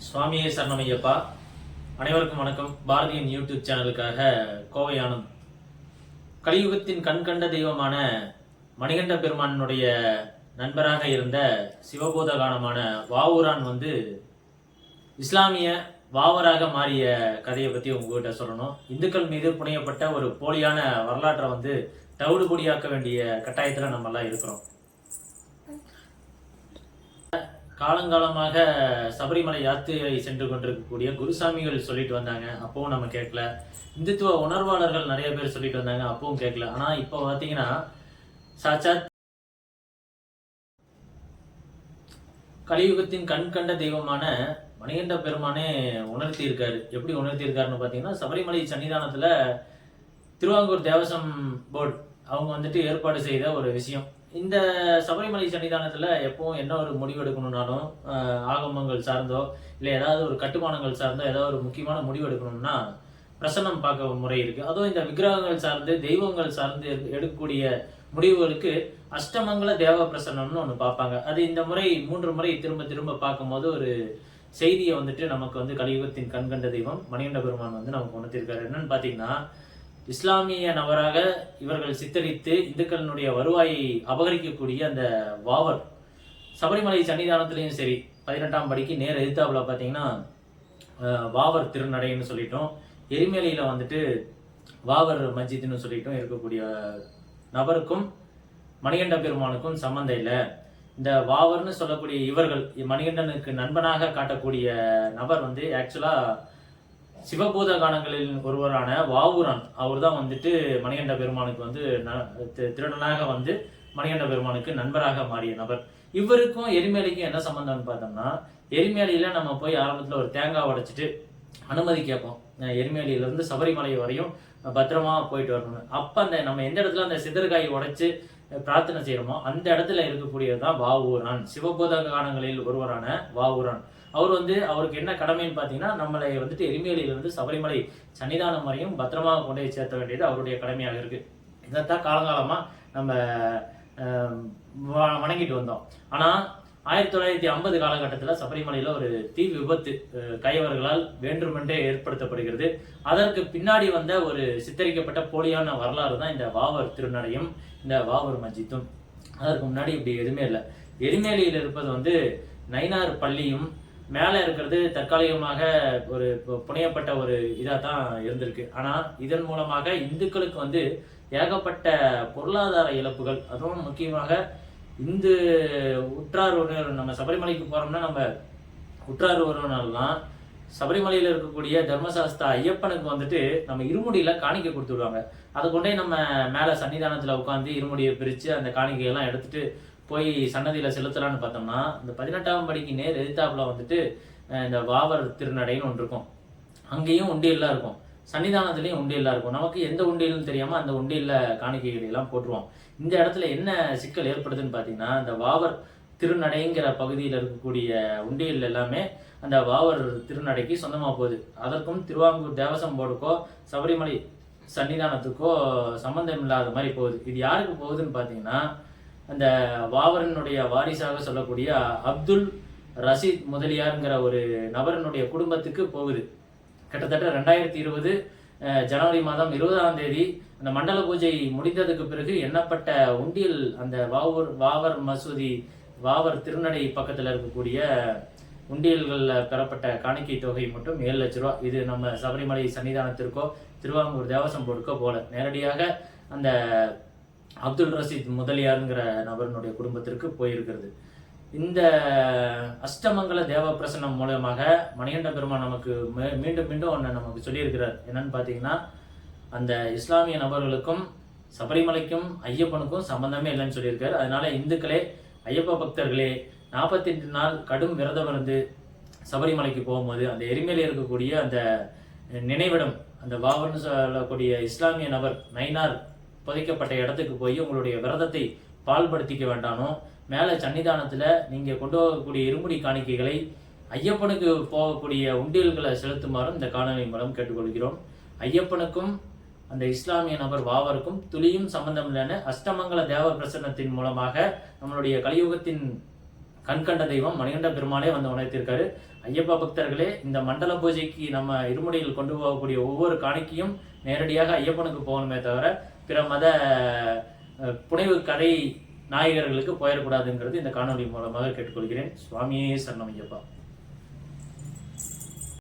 சுவாமியே சரணமையப்பா. அனைவருக்கும் வணக்கம். பாரதியின் யூடியூப் சேனலுக்காக கோவை ஆனந்த். கலியுகத்தின் கண்கண்ட தெய்வமான மணிகண்ட பெருமானுடைய நண்பராக இருந்த சிவபூதகானமான வாவூரான் இஸ்லாமிய வாவராக மாறிய கதையை பற்றி உங்ககிட்ட சொல்லணும். இந்துக்கள் மீது புனையப்பட்ட ஒரு போலியான வரலாற்றை தவிடுபொடியாக்க வேண்டிய கட்டாயத்தில் நம்மெல்லாம் இருக்கிறோம். காலங்காலமாக சபரிமலை யாத்திரை சென்று கொண்டிருக்கக்கூடிய குருசாமிகள் சொல்லிட்டு வந்தாங்க, அப்பவும் நம்ம கேட்கல. இந்துத்துவ உணர்வாளர்கள் நிறைய பேர் சொல்லிட்டு வந்தாங்க, அப்பவும் கேட்கல. ஆனால் இப்போ பார்த்தீங்கன்னா சாட்சாத் கலியுகத்தின் கண் கண்ட தெய்வமான மணிகண்ட பெருமானே உணர்த்தி இருக்காரு. எப்படி உணர்த்தி இருக்காருன்னு பார்த்தீங்கன்னா, சபரிமலை சன்னிதானத்தில் திருவாங்கூர் தேவசம் போர்டு அவங்க ஏற்பாடு செய்த ஒரு விஷயம். இந்த சபரிமலை சன்னிதானத்தில் எப்பவும் என்ன ஒரு முடிவு எடுக்கணும்னாலும் ஆகமங்கள் சார்ந்தோ இல்லை ஏதாவது ஒரு கட்டுமானங்கள் சார்ந்தோ ஏதாவது ஒரு முக்கியமான முடிவு எடுக்கணும்னா பிரசன்னம் பார்க்க முறை இருக்குது. அதுவும் இந்த விக்கிரகங்கள் சார்ந்து தெய்வங்கள் சார்ந்து எடுக்கக்கூடிய முடிவுகளுக்கு அஷ்டமங்கல தேவ பிரசன்னம்னு ஒன்று பார்ப்பாங்க. அது இந்த முறை 3 முறை திரும்ப திரும்ப பார்க்கும்போது ஒரு செய்தியை நமக்கு கலியுகத்தின் கண்கண்ட தெய்வம் மணிகண்ட பெருமான் நமக்கு உணர்த்திருக்காரு. என்னன்னு பார்த்தீங்கன்னா, இஸ்லாமிய நபராக இவர்கள் சித்தரித்து இந்துக்களினுடைய வருவாயை அபகரிக்கக்கூடிய அந்த வாவர் சபரிமலை சன்னிதானத்திலையும் சரி 18ஆம் படிக்கு நேர் எதிர்த்தாப்புல பார்த்தீங்கன்னா வாவர் திருநடைன்னு சொல்லிட்டோம், எரிமேலியில் வாவர் மஸ்ஜித்னு சொல்லிட்டும் இருக்கக்கூடிய நபருக்கும் மணிகண்ட பெருமானுக்கும் சம்பந்தம் இல்லை. இந்த வாவர்னு சொல்லக்கூடிய இவர்கள் மணிகண்டனுக்கு நண்பனாக காட்டக்கூடிய நபர் ஆக்சுவலாக சிவபூத கானங்களில் ஒருவரான வாவூரான். அவர் தான் மணிகண்ட பெருமானுக்கு திருடனாக மணிகண்ட பெருமானுக்கு நண்பராக மாறிய நபர். இவருக்கும் எரிமேலிக்கும் என்ன சம்பந்தம்னு பார்த்தோம்னா, எரிமேலியில் நம்ம போய் ஆரம்பத்தில் ஒரு தேங்காய் உடைச்சிட்டு அனுமதி கேட்போம், எரிமேலியிலேருந்து சபரிமலை வரையும் பத்திரமா போயிட்டு வரணும். அப்போ நம்ம எந்த இடத்துல அந்த சிதறுகாய் உடைச்சு பிரார்த்தனை செய்யறோமோ அந்த இடத்துல இருக்கக்கூடியது தான் வாவூரான், சிவபூத கானங்களில் ஒருவரான வாவூரான். அவர் அவருக்கு என்ன கடமைன்னு பார்த்தீங்கன்னா, நம்மளை எரிமேலியிலிருந்து சபரிமலை சன்னிதானம் வரையும் பத்திரமாக கொண்டு போய் சேர்த்த வேண்டியது அவருடைய கடமையாக இருக்கு. இதைத்தான் காலங்காலமாக நம்ம வணங்கிட்டு வந்தோம். ஆனால் 1950 காலகட்டத்தில் சபரிமலையில் ஒரு தீ விபத்து கைவர்களால் வேண்டுமென்றே ஏற்படுத்தப்படுகிறது. அதற்கு பின்னாடி ஒரு சித்தரிக்கப்பட்ட போலியான வரலாறு தான் இந்த வாவர் திருநடையும் இந்த வாவர் மஸ்ஜித்தும். அதற்கு முன்னாடி இப்படி எதுவுமே இல்லை. எரிமேலியில் இருப்பது நயினார் பள்ளியும் மேலே இருக்கிறது தற்காலிகமாக ஒரு புனையப்பட்ட ஒரு இதாக தான் இருந்திருக்கு. ஆனால் இதன் மூலமாக இந்துக்களுக்கு ஏகப்பட்ட பொருளாதார இழப்புகள், அதுவும் முக்கியமாக இந்து உற்றார் உறவினர், நம்ம சபரிமலைக்கு போகிறோம்னா நம்ம உற்றார் உறவினர்லாம் சபரிமலையில் இருக்கக்கூடிய தர்மசாஸ்தா ஐயப்பனுக்கு நம்ம இருமுடியில் காணிக்கை கொடுத்து விடுவாங்க. அதை கொண்டே நம்ம மேலே சன்னிதானத்தில் உட்காந்து இருமுடியை பிரித்து அந்த காணிக்கையெல்லாம் எடுத்துகிட்டு போய் சன்னதியில் செலுத்தலான்னு பார்த்தோம்னா, இந்த 18ஆம் படிக்கு நேர் எதிர்த்தாப்புல இந்த வாவர் திருநடைன்னு ஒன்று இருக்கும். அங்கேயும் உண்டியல்லாம் இருக்கும், சன்னிதானத்துலேயும் உண்டியல்லாம் இருக்கும். நமக்கு எந்த உண்டியல்னு தெரியாமல் அந்த உண்டியலில் காணிக்கைகளெல்லாம் போட்டுருவோம். இந்த இடத்துல என்ன சிக்கல் ஏற்படுதுன்னு பார்த்தீங்கன்னா, இந்த வாவர் திருநடைங்கிற பகுதியில் இருக்கக்கூடிய உண்டியல் எல்லாமே அந்த வாவர் திருநடைக்கு சொந்தமாக போகுது. அதற்கும் திருவாங்கூர் தேவசம் போர்டுக்கோ சபரிமலை சன்னிதானத்துக்கோ சம்பந்தம் இல்லாத மாதிரி போகுது. இது யாருக்கு போகுதுன்னு பார்த்தீங்கன்னா, அந்த வாவரனுடைய வாரிசாக சொல்லக்கூடிய அப்துல் ரஷீத் முதலியாருங்கிற ஒரு நபரனுடைய குடும்பத்துக்கு போகுது. கிட்டத்தட்ட 2020 ஜனவரி மாதம் 20ஆம் தேதி அந்த மண்டல பூஜை முடிந்ததுக்கு பிறகு எண்ணப்பட்ட உண்டியல் அந்த வாவர் மசூதி வாவர் திருநடை பக்கத்தில் இருக்கக்கூடிய உண்டியல்களில் பெறப்பட்ட காணிக்கை தொகை மட்டும் 7 லட்ச ரூபா. இது நம்ம சபரிமலை சன்னிதானத்திற்கோ திருவாங்கூர் தேவசம் போர்டுக்கோ போல நேரடியாக அந்த அப்துல் ரஷீத் முதலியாருங்கிற நபரனுடைய குடும்பத்திற்கு போயிருக்கிறது. இந்த அஷ்டமங்கல தேவ பிரசன்னம் மூலமாக மணிகண்ட பெருமான் நமக்கு மீண்டும் மீண்டும் ஒன்று நமக்கு சொல்லியிருக்கிறார். என்னன்னு பார்த்தீங்கன்னா, அந்த இஸ்லாமிய நபர்களுக்கும் சபரிமலைக்கும் ஐயப்பனுக்கும் சம்பந்தமே இல்லைன்னு சொல்லியிருக்காரு. அதனால இந்துக்களே, ஐயப்ப பக்தர்களே, 48 நாள் கடும் விரதம் இருந்து சபரிமலைக்கு போகும்போது அந்த எரிமேலில் இருக்கக்கூடிய அந்த நினைவிடம், அந்த வாவர்னு சொல்லக்கூடிய இஸ்லாமிய நபர் நயினார் புதைக்கப்பட்ட இடத்துக்கு போய் உங்களுடைய விரதத்தை பால்படுத்திக்க வேண்டானோ, மேலே சன்னிதானத்தில் நீங்கள் கொண்டு போகக்கூடிய இருமுடி காணிக்கைகளை ஐயப்பனுக்கு போகக்கூடிய உண்டியல்களை செலுத்துமாறும் இந்த காணொலி மூலம் கேட்டுக்கொள்கிறோம். ஐயப்பனுக்கும் அந்த இஸ்லாமிய நபர் வாவருக்கும் துளியும் சம்பந்தம் இல்லைன்னு அஷ்டமங்கல தேவ பிரசன்னத்தின் மூலமாக நம்மளுடைய கலியுகத்தின் கண்கண்ட தெய்வம் மணிகண்ட பெருமாளே வந்து உணர்த்திருக்காரு. ஐயப்ப பக்தர்களே, இந்த மண்டல பூஜைக்கு நம்ம இருமுடியில் கொண்டு போகக்கூடிய ஒவ்வொரு காணிக்கையும் நேரடியாக ஐயப்பனுக்கு போகணுமே தவிர பிற மத புனைவு கதை நாயகர்களுக்கு போயிடக்கூடாதுங்கிறது இந்த காணொலி மூலமாக கேட்டுக்கொள்கிறேன். சுவாமியே சரணம் ஐயப்பா.